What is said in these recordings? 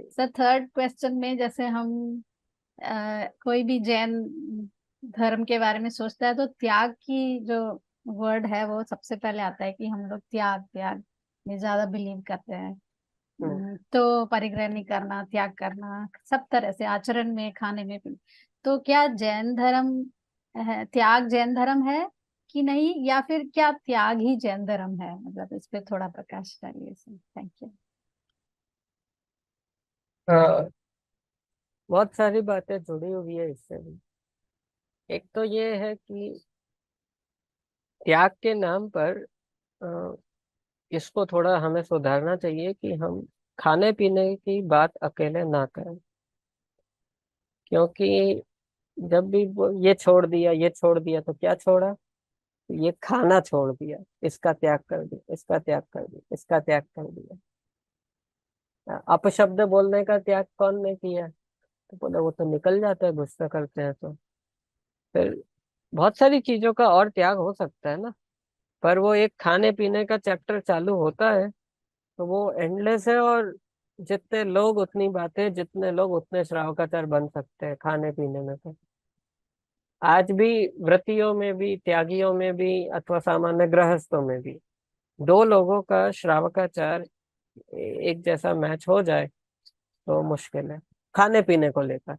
Sir third question में जैसे हम कोई भी जैन धर्म के बारे में सोचता है तो त्याग की जो वर्ड है वो सबसे पहले आता है कि हम लोग त्याग त्याग में ज्यादा बिलीव करते हैं। हम्म। तो परिग्रह नहीं करना, त्याग करना सब तरह से आचरण में, खाने में भी। तो क्या जैन धर्म है, त्याग जैन धर्म है कि नहीं, या फिर क्या त्याग ही जैन धर्म है? मतलब इस पे थोड़ा प्रकाश डालिए सर, थैंक यू। हाँ, बहुत सारी बातें जुड़ी हुई है इससे भी। एक तो ये है कि त्याग के नाम पर अ, इसको थोड़ा हमें सुधारना चाहिए कि हम खाने पीने की बात अकेले ना करें। क्योंकि जब भी ये छोड़ दिया, ये छोड़ दिया, तो क्या छोड़ा? ये खाना छोड़ दिया, इसका त्याग कर दिया, इसका त्याग कर दिया, इसका त्याग कर दिया। अपशब्द बोलने का त्याग कौन ने किया? तो बोले वो तो निकल जाता है गुस्सा करते हैं तो। फिर बहुत सारी चीजों का और त्याग हो सकता है ना। पर वो एक खाने पीने का चैप्टर चालू होता है तो वो एंडलेस है। और जितने लोग उतनी बातें, जितने लोग उतने श्रावकाचार बन सकते हैं खाने पीने में। तो आज भी व्रतियों में भी, त्यागियों में भी, अथवा सामान्य गृहस्थों में भी दो लोगों का श्रावकाचार एक जैसा मैच हो जाए तो मुश्किल है खाने पीने को लेकर।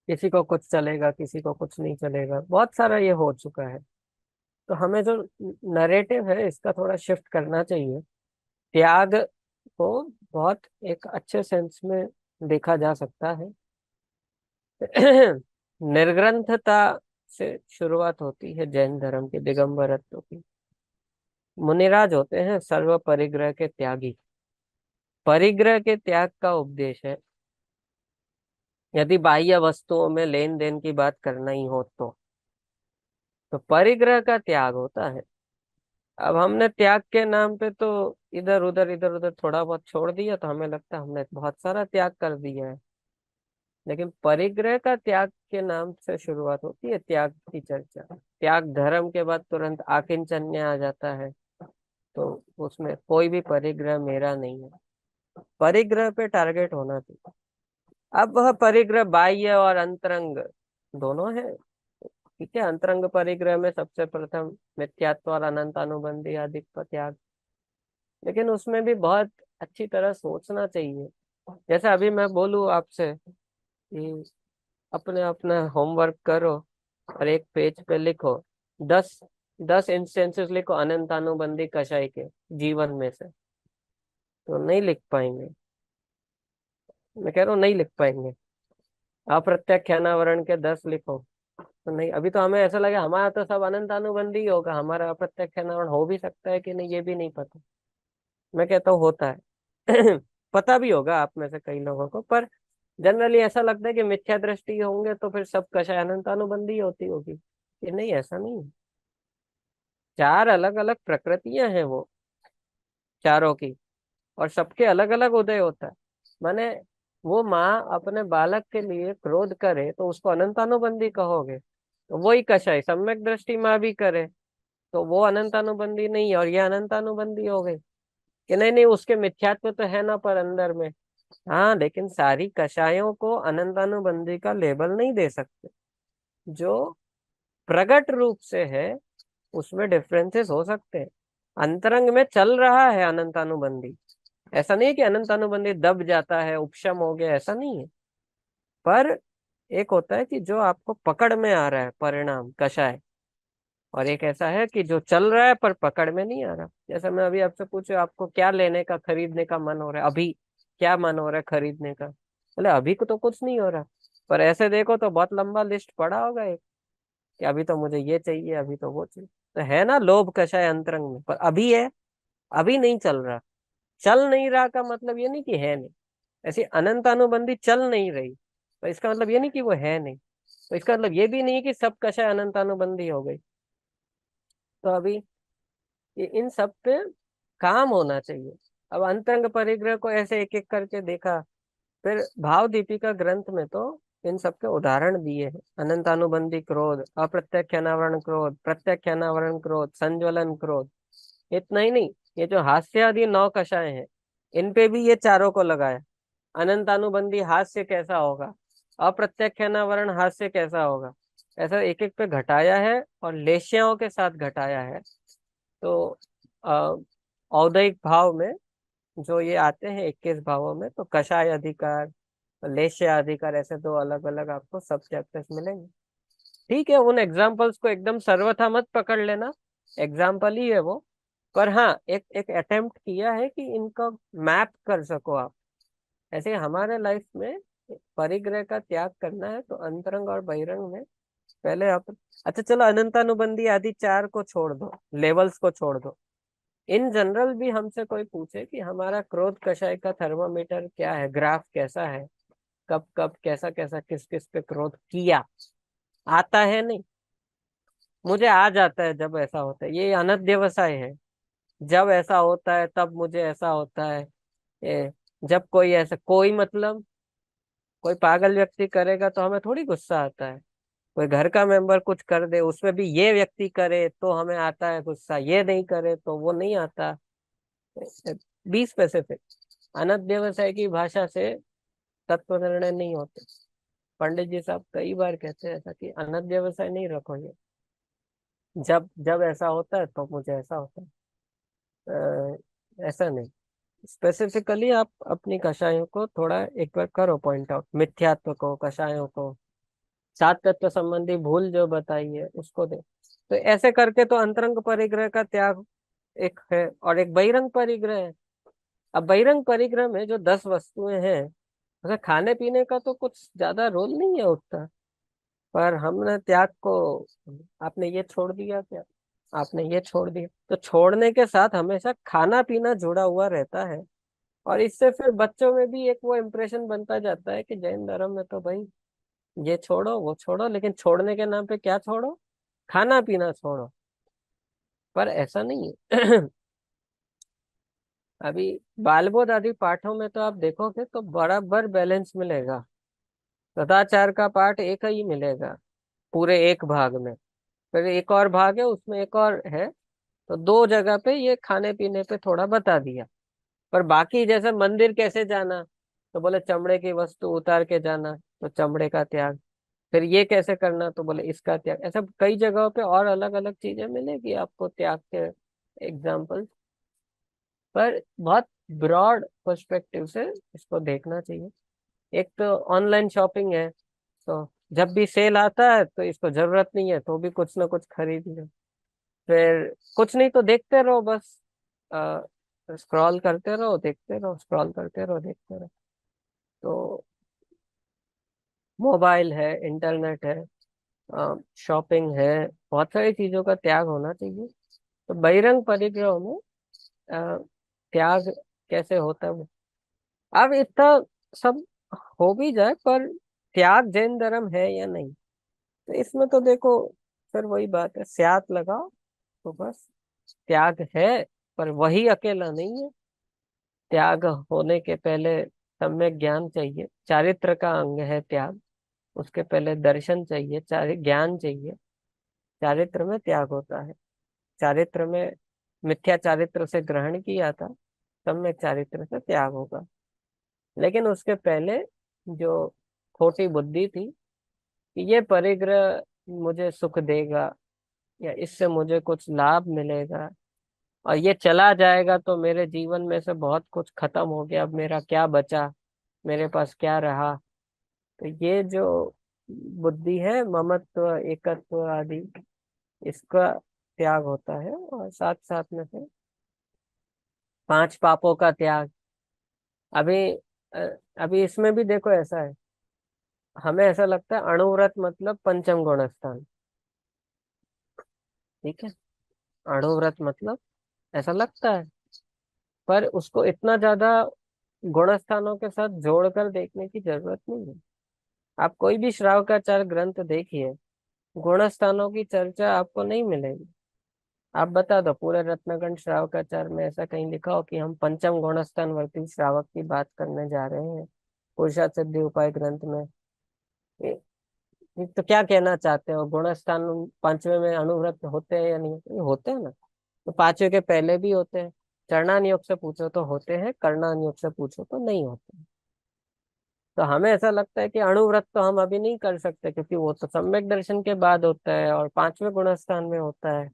किसी को कुछ चलेगा, किसी को कुछ नहीं चलेगा, बहुत सारा ये हो चुका है। तो हमें जो नरेटिव है इसका थोड़ा शिफ्ट करना चाहिए। त्याग को बहुत एक अच्छे सेंस में देखा जा सकता है। निर्ग्रंथता से शुरुआत होती है जैन धर्म के दिगंबरत्व की। मुनिराज होते हैं सर्व परिग्रह के त्यागी। परिग्रह के त्याग का उपदेश है यदि बाह्य वस्तुओं में लेन देन की बात करना ही हो तो परिग्रह का त्याग होता है। अब हमने त्याग के नाम पे तो इधर उधर थोड़ा बहुत छोड़ दिया तो हमें लगता है हमने बहुत सारा त्याग कर दिया है। लेकिन परिग्रह का त्याग के नाम से शुरुआत होती है त्याग की चर्चा। त्याग धर्म के बाद तुरंत आकिंचन्य आ जाता है। तो उसमें कोई भी परिग्रह मेरा नहीं है। परिग्रह पे टारगेट होना चाहिए। अब वह परिग्रह बाह्य और अंतरंग दोनों है। ठीक है, अंतरंग परिग्रह में सबसे प्रथम मिथ्यात्व और अनंतानुबंधी आदि का त्याग। लेकिन उसमें भी बहुत अच्छी तरह सोचना चाहिए। जैसे अभी मैं बोलूँ आपसे कि अपने अपना होमवर्क करो और एक पेज पे लिखो 10 10 इंस्टेंसेस लिखो अनंतानुबंधी कषाय के जीवन में से, तो नहीं लिख पाएंगे। मैं कह रहा हूँ नहीं लिख पाएंगे। अप्रत्यक्षानावरण के 10 लिखो तो नहीं। अभी तो हमें ऐसा लगे हमारा तो सब अनंतानुबंधी ही होगा, हमारा अप्रत्यक्षानावरण हो भी सकता है कि नहीं ये भी नहीं पता। मैं कहता हूँ होता है। पता भी होगा आप में से कई लोगों को, पर जनरली ऐसा लगता है कि मिथ्या दृष्टि होंगे तो फिर सब कषाय अनंतानुबंधी होती होगी। कि नहीं, ऐसा नहीं है। चार अलग अलग प्रकृतियां हैं वो चारों की, और सबके अलग अलग उदय होता है। माने वो माँ अपने बालक के लिए क्रोध करे तो उसको अनंतानुबंधी कहोगे, तो वही कषाय सम्यक दृष्टि माँ भी करे तो वो अनंतानुबंधी नहीं है और ये अनंतानुबंधी हो गई। कि नहीं नहीं, उसके मिथ्यात्व तो है ना पर अंदर में। हाँ, लेकिन सारी कषायों को अनंतानुबंधी का लेबल नहीं दे सकते। जो प्रकट रूप से है उसमें डिफरेंसेस हो सकते हैं। अंतरंग में चल रहा है अनंतानुबंधी, ऐसा नहीं है कि अनंतानुबंधी दब जाता है, उपशम हो गया, ऐसा नहीं है। पर एक होता है कि जो आपको पकड़ में आ रहा है परिणाम कषाय, और एक ऐसा है कि जो चल रहा है पर पकड़ में नहीं आ रहा। जैसे मैं अभी आपसे पूछूं आपको क्या लेने का, खरीदने का मन हो रहा है अभी, क्या मन हो रहा है खरीदने का? बोले अभी को तो कुछ नहीं हो रहा। पर ऐसे देखो तो बहुत लंबा लिस्ट पड़ा होगा एक, कि अभी तो मुझे ये चाहिए, अभी तो वो चाहिए। तो है ना लोभ कषाय अंतरंग में, पर अभी है, अभी नहीं चल रहा। चल नहीं रहा का मतलब ये नहीं कि है नहीं। ऐसी अनंत अनुबंधी चल नहीं रही तो इसका मतलब ये नहीं कि वो है नहीं। तो इसका मतलब ये भी नहीं कि सब कषाय अनंत अनुबंधी हो गई। तो अभी ये इन सब पे काम होना चाहिए। अब अंतरंग परिग्रह को ऐसे एक एक करके देखा। फिर भाव दीपिका ग्रंथ में तो इन सब के उदाहरण दिए हैं। अनंतानुबंधी क्रोध, अप्रत्यक्ष अनावरण क्रोध, प्रत्यक्ष अनावरण क्रोध, संज्वलन क्रोध। इतना ही नहीं, ये जो हास्य आदि 9 कषाय हैं इन पे भी ये चारों को लगाया। अनंतानुबंधी हास्य कैसा होगा, अप्रत्यक्ष अनावरण हास्य कैसा होगा, ऐसा एक एक पे घटाया है और लेश्याओं के साथ घटाया है। तो अ, औदयिक भाव में जो ये आते हैं 21 भावों में, तो कषाय अधिकार, लेश्य अधिकार, ऐसे दो अलग अलग आपको सब चैप्टर्स मिलेंगे। ठीक है, उन एग्जाम्पल्स को एकदम सर्वथा मत पकड़ लेना, एग्जाम्पल ही है वो। पर हाँ, एक एक अटेम्प्ट किया है कि इनका मैप कर सको आप। ऐसे हमारे लाइफ में परिग्रह का त्याग करना है तो अंतरंग और बहिरंग में पहले आप, अच्छा चलो अनंतानुबंधी आदि चार को छोड़ दो, लेवल्स को छोड़ दो। इन जनरल भी हमसे कोई पूछे कि हमारा क्रोध कषाय का थर्मामीटर क्या है, ग्राफ कैसा है, कब कब कैसा कैसा किस किस पे क्रोध किया, आता है नहीं। मुझे आ जाता है जब ऐसा होता है, ये अनध्यवसाय है। जब ऐसा होता है तब मुझे ऐसा होता है। जब कोई ऐसा कोई मतलब कोई पागल व्यक्ति करेगा तो हमें थोड़ी गुस्सा आता है। कोई घर का मेंबर कुछ कर दे, उसमें भी ये व्यक्ति करे तो हमें आता है गुस्सा, ये नहीं करे तो वो नहीं आता। Be specific. अनध्यवसाय की भाषा से तत्व निर्णय नहीं होते। पंडित जी साहब कई बार कहते हैं ऐसा कि अनध्यवसाय नहीं रखो ये, जब जब ऐसा होता है तो मुझे ऐसा होता है। ऐसा नहीं। स्पेसिफिकली आप अपनी कषायों को थोड़ा एक बार करो पॉइंट आउट, मिथ्यात्व को, कषायों को, सात तत्व संबंधी भूल जो बताई है उसको दे। तो ऐसे करके तो अंतरंग परिग्रह का त्याग एक है और एक बहिरंग परिग्रह है। अब बहिरंग परिग्रह में जो 10 वस्तुएं हैं, मतलब खाने पीने का तो कुछ ज्यादा रोल नहीं है उतना। पर हमने त्याग को, आपने ये छोड़ दिया क्या, आपने ये छोड़ दिया, तो छोड़ने के साथ हमेशा खाना पीना जुड़ा हुआ रहता है। और इससे फिर बच्चों में भी एक वो इम्प्रेशन बनता जाता है कि जैन धर्म में तो भाई ये छोड़ो वो छोड़ो, लेकिन छोड़ने के नाम पे क्या छोड़ो, खाना पीना छोड़ो। पर ऐसा नहीं है। अभी बालबोध आदि पाठों में तो आप देखोगे तो बराबर बैलेंस मिलेगा। सदाचार का पाठ एक ही मिलेगा पूरे एक भाग में, फिर एक और भाग है उसमें एक और है। तो दो जगह पे ये खाने पीने पे थोड़ा बता दिया। पर बाकी जैसे मंदिर कैसे जाना, तो बोले चमड़े की वस्तु उतार के जाना, तो चमड़े का त्याग। फिर ये कैसे करना, तो बोले इसका त्याग। ऐसा कई जगहों पे और अलग अलग चीजें मिलेगी आपको त्याग के एग्जाम्पल। पर बहुत ब्रॉड पर्सपेक्टिव से इसको देखना चाहिए। एक तो ऑनलाइन शॉपिंग है, तो जब भी सेल आता है तो इसको जरूरत नहीं है तो भी कुछ ना कुछ खरीद लो। फिर कुछ नहीं तो देखते रहो बस, स्क्रॉल करते रहो देखते रहो, स्क्रॉल करते रहो देखते रहो। तो मोबाइल है, इंटरनेट है, शॉपिंग है, बहुत सारी चीजों का त्याग होना चाहिए। तो बहिरंग परिग्रह में अ, त्याग कैसे होता है वो, अब इतना सब हो भी जाए, पर त्याग जैन धर्म है या नहीं, तो इसमें तो देखो फिर वही बात है, स्यात लगाओ तो बस। त्याग है, पर वही अकेला नहीं है। त्याग होने के पहले सम्यक ज्ञान चाहिए, चारित्र का अंग है त्याग। उसके पहले दर्शन चाहिए, ज्ञान चाहिए, चारित्र में त्याग होता है। चारित्र में मिथ्या चारित्र से ग्रहण किया था, सम्यक चारित्र से त्याग होगा। लेकिन उसके पहले जो खोटी बुद्धि थी कि ये परिग्रह मुझे सुख देगा या इससे मुझे कुछ लाभ मिलेगा और ये चला जाएगा तो मेरे जीवन में से बहुत कुछ खत्म हो गया, अब मेरा क्या बचा, मेरे पास क्या रहा। तो ये जो बुद्धि है, ममत्व एकत्व आदि, इसका त्याग होता है। और साथ साथ में फिर पांच पापों का त्याग। अभी अ, अभी इसमें भी देखो ऐसा है, हमें ऐसा लगता है अणुव्रत मतलब पंचम गुण स्थान। ठीक है, अणुव्रत मतलब ऐसा लगता है, पर उसको इतना ज्यादा गुण स्थानों के साथ जोड़कर देखने की जरूरत नहीं है। आप कोई भी श्रावकाचार ग्रंथ देखिए, गुण स्थानों की चर्चा आपको नहीं मिलेगी। आप बता दो पूरे रत्नगण श्रावकाचार में ऐसा कहीं लिखा हो कि हम पंचम गुणस्थान वर्ती श्रावक की बात करने जा रहे हैं पुरुषार्थ सिद्धि उपाय ग्रंथ में। ये तो क्या कहना चाहते हो, गुणस्थान पांचवे में अणुव्रत होते हैं या नहीं होते? ये होते हैं ना। तो पांचवे के पहले भी होते हैं, चरणान योग से पूछो तो होते हैं, करणान योग से पूछो तो नहीं होते। तो हमें ऐसा लगता है कि अणुव्रत तो हम अभी नहीं कर सकते, क्योंकि वो तो सम्यक दर्शन के बाद होता है और पांचवें गुणस्थान में होता है।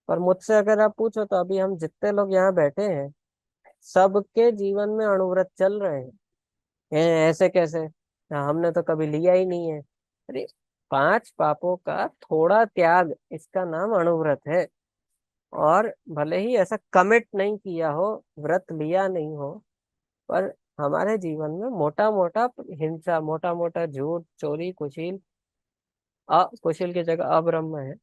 पर मुझसे अगर आप पूछो तो अभी हम जितने लोग यहाँ बैठे हैं, सबके जीवन में अणुव्रत चल रहे हैं। ऐसे कैसे? हमने तो कभी लिया ही नहीं है। अरे, पांच पापों का थोड़ा त्याग, इसका नाम अणुव्रत है। और भले ही ऐसा कमिट नहीं किया हो, व्रत लिया नहीं हो, पर हमारे जीवन में मोटा मोटा हिंसा, मोटा मोटा झूठ, चोरी, कुशील, कुशील की जगह अब्रह्म है,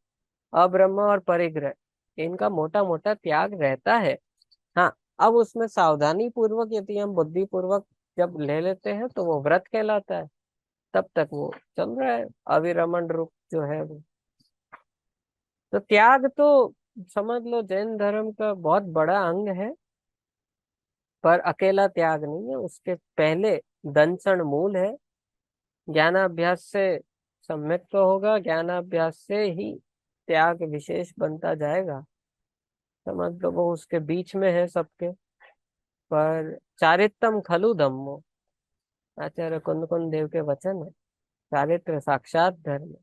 अब्रह्म और परिग्रह, इनका मोटा मोटा त्याग रहता है। हाँ, अब उसमें सावधानी पूर्वक यदि हम बुद्धि पूर्वक जब ले लेते हैं तो वो व्रत कहलाता है। तब तक वो चल रहा है, अविरमण रूप जो है वो। तो त्याग तो समझ लो जैन धर्म का बहुत बड़ा अंग है। पर अकेला त्याग नहीं है, उसके पहले दंसन मूल है। ज्ञानाभ्यास से सम्यक तो होगा, ज्ञानाभ्यास से ही त्याग विशेष बनता जाएगा। समझ लो वो उसके बीच में है सबके। पर चारित्रम खलु धम्मो, आचार्य कुंद कुंद देव के वचन है। चारित्र साक्षात धर्म।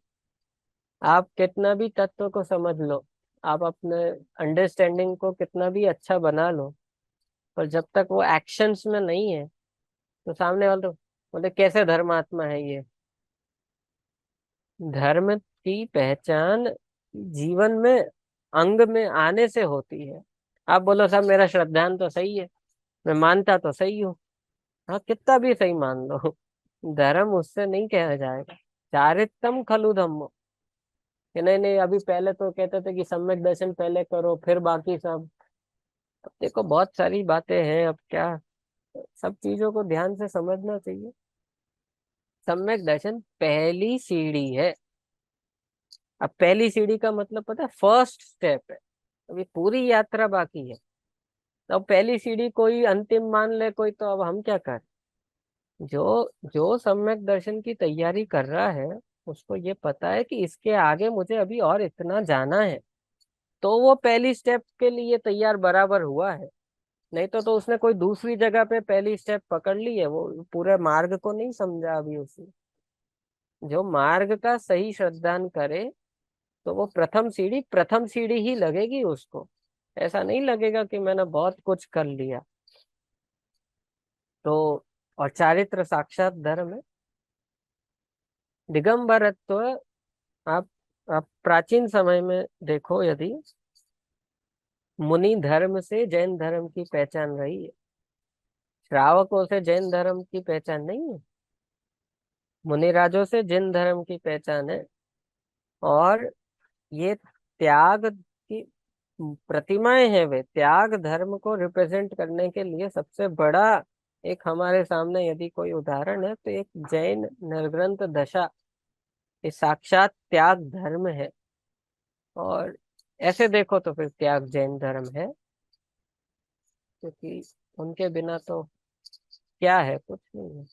आप कितना भी तत्व को समझ लो, आप अपने अंडरस्टैंडिंग को कितना भी अच्छा बना लो, पर जब तक वो एक्शंस में नहीं है तो सामने वाले तो बोले कैसे धर्मात्मा है ये। धर्म की पहचान जीवन में अंग में आने से होती है। आप बोलो साहब मेरा श्रद्धान तो सही है, मैं मानता तो सही हूँ। हाँ, कितना भी सही मान लो, धर्म उससे नहीं कहा जाएगा। चारित्रम खलु धम्मो, कि नहीं नहीं, अभी पहले तो कहते थे कि सम्यक दर्शन पहले करो फिर बाकी सब। अब देखो बहुत सारी बातें हैं, अब क्या, सब चीजों को ध्यान से समझना चाहिए। सम्यक दर्शन पहली सीढ़ी है। अब पहली सीढ़ी का मतलब पता है, फर्स्ट स्टेप है। अभी पूरी यात्रा बाकी है। तो अब पहली सीढ़ी कोई अंतिम मान ले कोई, तो अब हम क्या करें? जो जो सम्यक दर्शन की तैयारी कर रहा है, उसको ये पता है कि इसके आगे मुझे अभी और इतना जाना है, तो वो पहली स्टेप के लिए तैयार बराबर हुआ है। नहीं तो उसने कोई दूसरी जगह पे पहली स्टेप पकड़ ली है, वो पूरे मार्ग को नहीं समझा अभी उसने। जो मार्ग का सही श्रद्धान करे, तो वो प्रथम सीढ़ी ही लगेगी उसको। ऐसा नहीं लगेगा कि मैंने बहुत कुछ कर लिया। तो और चारित्र साक्षात धर्म है। दिगंबरत्व, आप आप प्राचीन समय में देखो, यदि मुनि धर्म से जैन धर्म की पहचान रही है, श्रावकों से जैन धर्म की पहचान नहीं है। मुनिराजों से जैन धर्म की पहचान है। और ये त्याग की प्रतिमाएं हैं, वे त्याग धर्म को रिप्रेजेंट करने के लिए सबसे बड़ा एक हमारे सामने यदि कोई उदाहरण है तो एक जैन निर्ग्रंथ दशा, ये साक्षात त्याग धर्म है। और ऐसे देखो तो फिर त्याग जैन धर्म है, क्योंकि उनके बिना तो क्या है, कुछ नहीं है।